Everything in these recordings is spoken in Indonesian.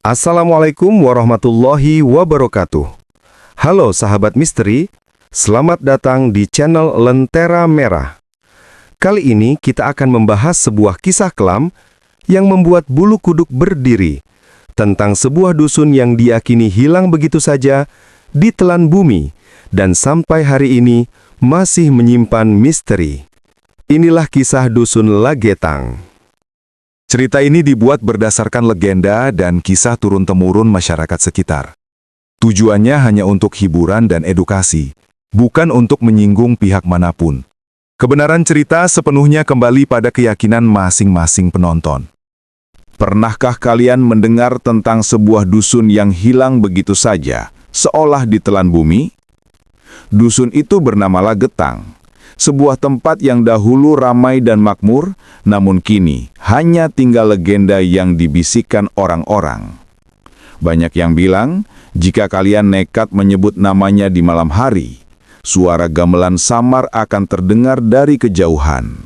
Assalamualaikum warahmatullahi wabarakatuh. Halo sahabat misteri, selamat datang di channel Lentera Merah. Kali ini kita akan membahas sebuah kisah kelam yang membuat bulu kuduk berdiri, tentang sebuah dusun yang diyakini hilang begitu saja di telan bumi, dan sampai hari ini masih menyimpan misteri. Inilah kisah Dusun Lagetang. Cerita ini dibuat berdasarkan legenda dan kisah turun-temurun masyarakat sekitar. Tujuannya hanya untuk hiburan dan edukasi, bukan untuk menyinggung pihak manapun. Kebenaran cerita sepenuhnya kembali pada keyakinan masing-masing penonton. Pernahkah kalian mendengar tentang sebuah dusun yang hilang begitu saja, seolah ditelan bumi? Dusun itu bernama Lagetang. Sebuah tempat yang dahulu ramai dan makmur, namun kini hanya tinggal legenda yang dibisikkan orang-orang. Banyak yang bilang, jika kalian nekat menyebut namanya di malam hari, suara gamelan samar akan terdengar dari kejauhan.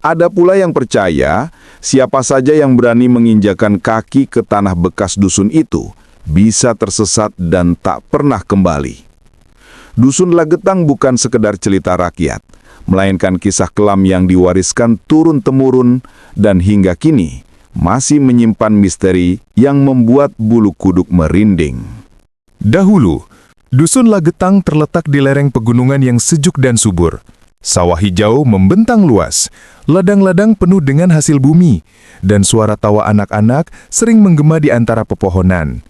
Ada pula yang percaya, siapa saja yang berani menginjakan kaki ke tanah bekas dusun itu, bisa tersesat dan tak pernah kembali. Dusun Lagetang bukan sekedar cerita rakyat, melainkan kisah kelam yang diwariskan turun-temurun dan hingga kini masih menyimpan misteri yang membuat bulu kuduk merinding. Dahulu, Dusun Lagetang terletak di lereng pegunungan yang sejuk dan subur. Sawah hijau membentang luas, ladang-ladang penuh dengan hasil bumi, dan suara tawa anak-anak sering menggema di antara pepohonan.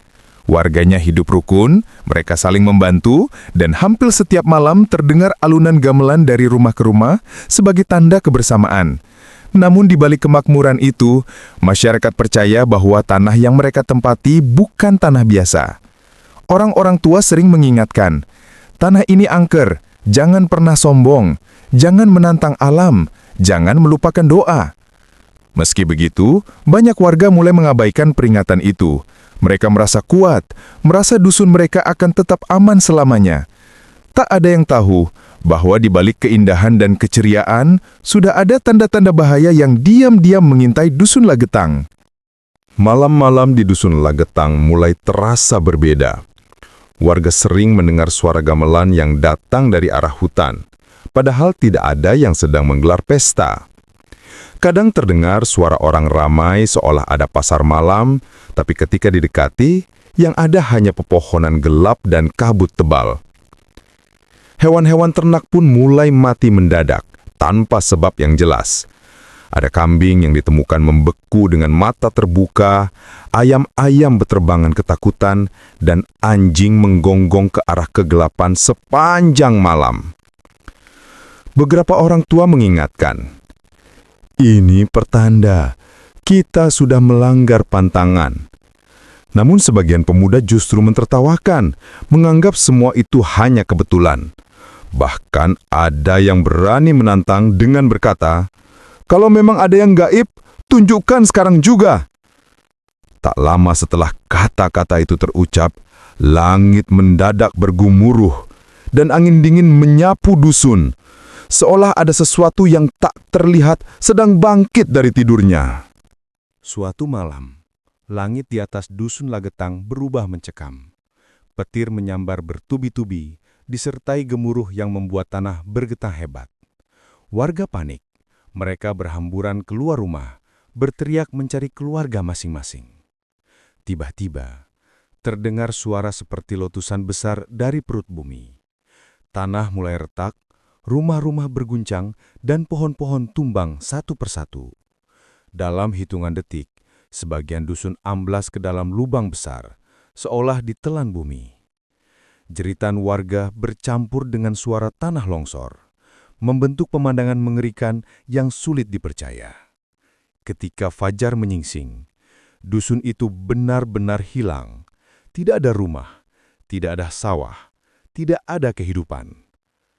Warganya hidup rukun, mereka saling membantu, dan hampir setiap malam terdengar alunan gamelan dari rumah ke rumah sebagai tanda kebersamaan. Namun di balik kemakmuran itu, masyarakat percaya bahwa tanah yang mereka tempati bukan tanah biasa. Orang-orang tua sering mengingatkan, tanah ini angker, jangan pernah sombong, jangan menantang alam, jangan melupakan doa. Meski begitu, banyak warga mulai mengabaikan peringatan itu. Mereka merasa kuat, merasa dusun mereka akan tetap aman selamanya. Tak ada yang tahu bahwa di balik keindahan dan keceriaan, sudah ada tanda-tanda bahaya yang diam-diam mengintai Dusun Lagetang. Malam-malam di Dusun Lagetang mulai terasa berbeda. Warga sering mendengar suara gamelan yang datang dari arah hutan, padahal tidak ada yang sedang menggelar pesta. Kadang terdengar suara orang ramai seolah ada pasar malam, tapi ketika didekati, yang ada hanya pepohonan gelap dan kabut tebal. Hewan-hewan ternak pun mulai mati mendadak, tanpa sebab yang jelas. Ada kambing yang ditemukan membeku dengan mata terbuka, ayam-ayam beterbangan ketakutan, dan anjing menggonggong ke arah kegelapan sepanjang malam. Beberapa orang tua mengingatkan, ini pertanda kita sudah melanggar pantangan. Namun sebagian pemuda justru mentertawakan, menganggap semua itu hanya kebetulan. Bahkan ada yang berani menantang dengan berkata, kalau memang ada yang gaib, tunjukkan sekarang juga. Tak lama setelah kata-kata itu terucap, langit mendadak bergumuruh, dan angin dingin menyapu dusun, seolah ada sesuatu yang tak terlihat sedang bangkit dari tidurnya. Suatu malam, langit di atas Dusun Lagetang berubah mencekam. Petir menyambar bertubi-tubi, disertai gemuruh yang membuat tanah bergetar hebat. Warga panik. Mereka berhamburan keluar rumah, berteriak mencari keluarga masing-masing. Tiba-tiba, terdengar suara seperti letusan besar dari perut bumi. Tanah mulai retak, rumah-rumah berguncang, dan pohon-pohon tumbang satu persatu. Dalam hitungan detik, sebagian dusun amblas ke dalam lubang besar, seolah ditelan bumi. Jeritan warga bercampur dengan suara tanah longsor, membentuk pemandangan mengerikan yang sulit dipercaya. Ketika fajar menyingsing, dusun itu benar-benar hilang. Tidak ada rumah, tidak ada sawah, tidak ada kehidupan.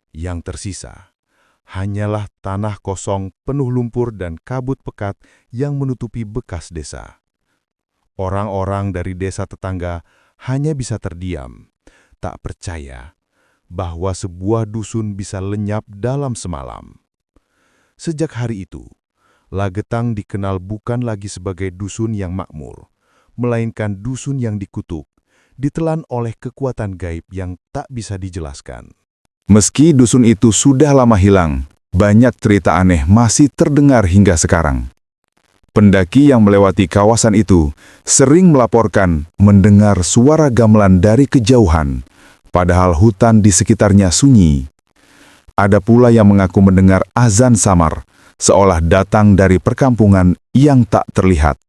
Yang tersisa hanyalah tanah kosong penuh lumpur dan kabut pekat yang menutupi bekas desa. Orang-orang dari desa tetangga hanya bisa terdiam, tak percaya bahwa sebuah dusun bisa lenyap dalam semalam. Sejak hari itu, Lagetang dikenal bukan lagi sebagai dusun yang makmur, melainkan dusun yang dikutuk, ditelan oleh kekuatan gaib yang tak bisa dijelaskan. Meski dusun itu sudah lama hilang, banyak cerita aneh masih terdengar hingga sekarang. Pendaki yang melewati kawasan itu sering melaporkan mendengar suara gamelan dari kejauhan, padahal hutan di sekitarnya sunyi. Ada pula yang mengaku mendengar azan samar, seolah datang dari perkampungan yang tak terlihat.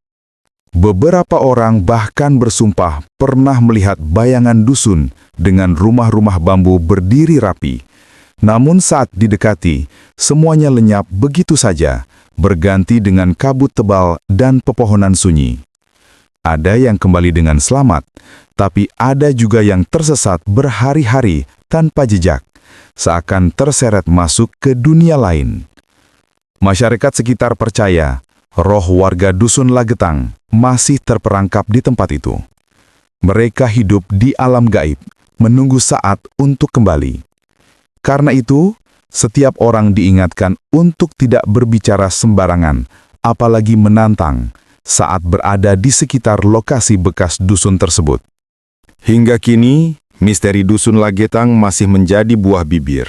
Beberapa orang bahkan bersumpah pernah melihat bayangan dusun dengan rumah-rumah bambu berdiri rapi. Namun saat didekati, semuanya lenyap begitu saja, berganti dengan kabut tebal dan pepohonan sunyi. Ada yang kembali dengan selamat, tapi ada juga yang tersesat berhari-hari tanpa jejak, seakan terseret masuk ke dunia lain. Masyarakat sekitar percaya, roh warga dusun Lagetang masih terperangkap di tempat itu. Mereka hidup di alam gaib, menunggu saat untuk kembali. Karena itu, setiap orang diingatkan untuk tidak berbicara sembarangan, apalagi menantang, saat berada di sekitar lokasi bekas dusun tersebut. Hingga kini, misteri dusun Lagetang masih menjadi buah bibir.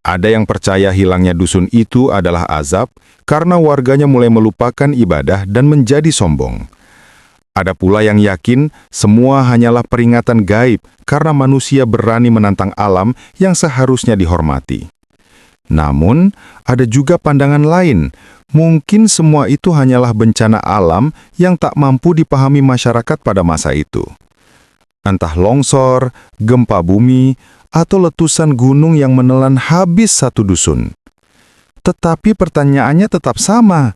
Ada yang percaya hilangnya dusun itu adalah azab karena warganya mulai melupakan ibadah dan menjadi sombong. Ada pula yang yakin semua hanyalah peringatan gaib karena manusia berani menantang alam yang seharusnya dihormati. Namun, ada juga pandangan lain. Mungkin semua itu hanyalah bencana alam yang tak mampu dipahami masyarakat pada masa itu. Entah longsor, gempa bumi, atau letusan gunung yang menelan habis satu dusun. Tetapi pertanyaannya tetap sama.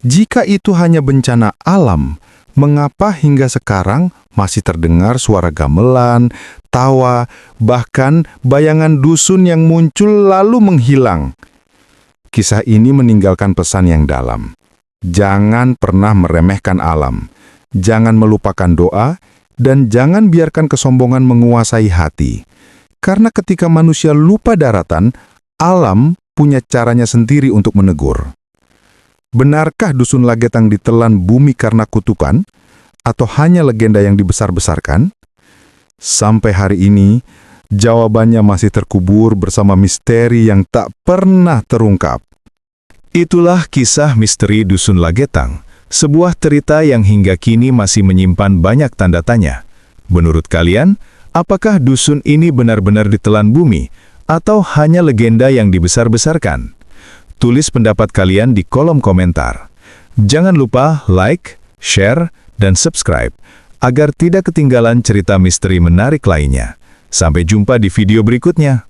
Jika itu hanya bencana alam, mengapa hingga sekarang masih terdengar suara gamelan, tawa, bahkan bayangan dusun yang muncul lalu menghilang? Kisah ini meninggalkan pesan yang dalam. Jangan pernah meremehkan alam, jangan melupakan doa, dan jangan biarkan kesombongan menguasai hati. Karena ketika manusia lupa daratan, alam punya caranya sendiri untuk menegur. Benarkah dusun Lagetang ditelan bumi karena kutukan? Atau hanya legenda yang dibesar-besarkan? Sampai hari ini, jawabannya masih terkubur bersama misteri yang tak pernah terungkap. Itulah kisah misteri dusun Lagetang, sebuah cerita yang hingga kini masih menyimpan banyak tanda tanya. Menurut kalian, apakah dusun ini benar-benar ditelan bumi, atau hanya legenda yang dibesar-besarkan? Tulis pendapat kalian di kolom komentar. Jangan lupa like, share, dan subscribe, agar tidak ketinggalan cerita misteri menarik lainnya. Sampai jumpa di video berikutnya.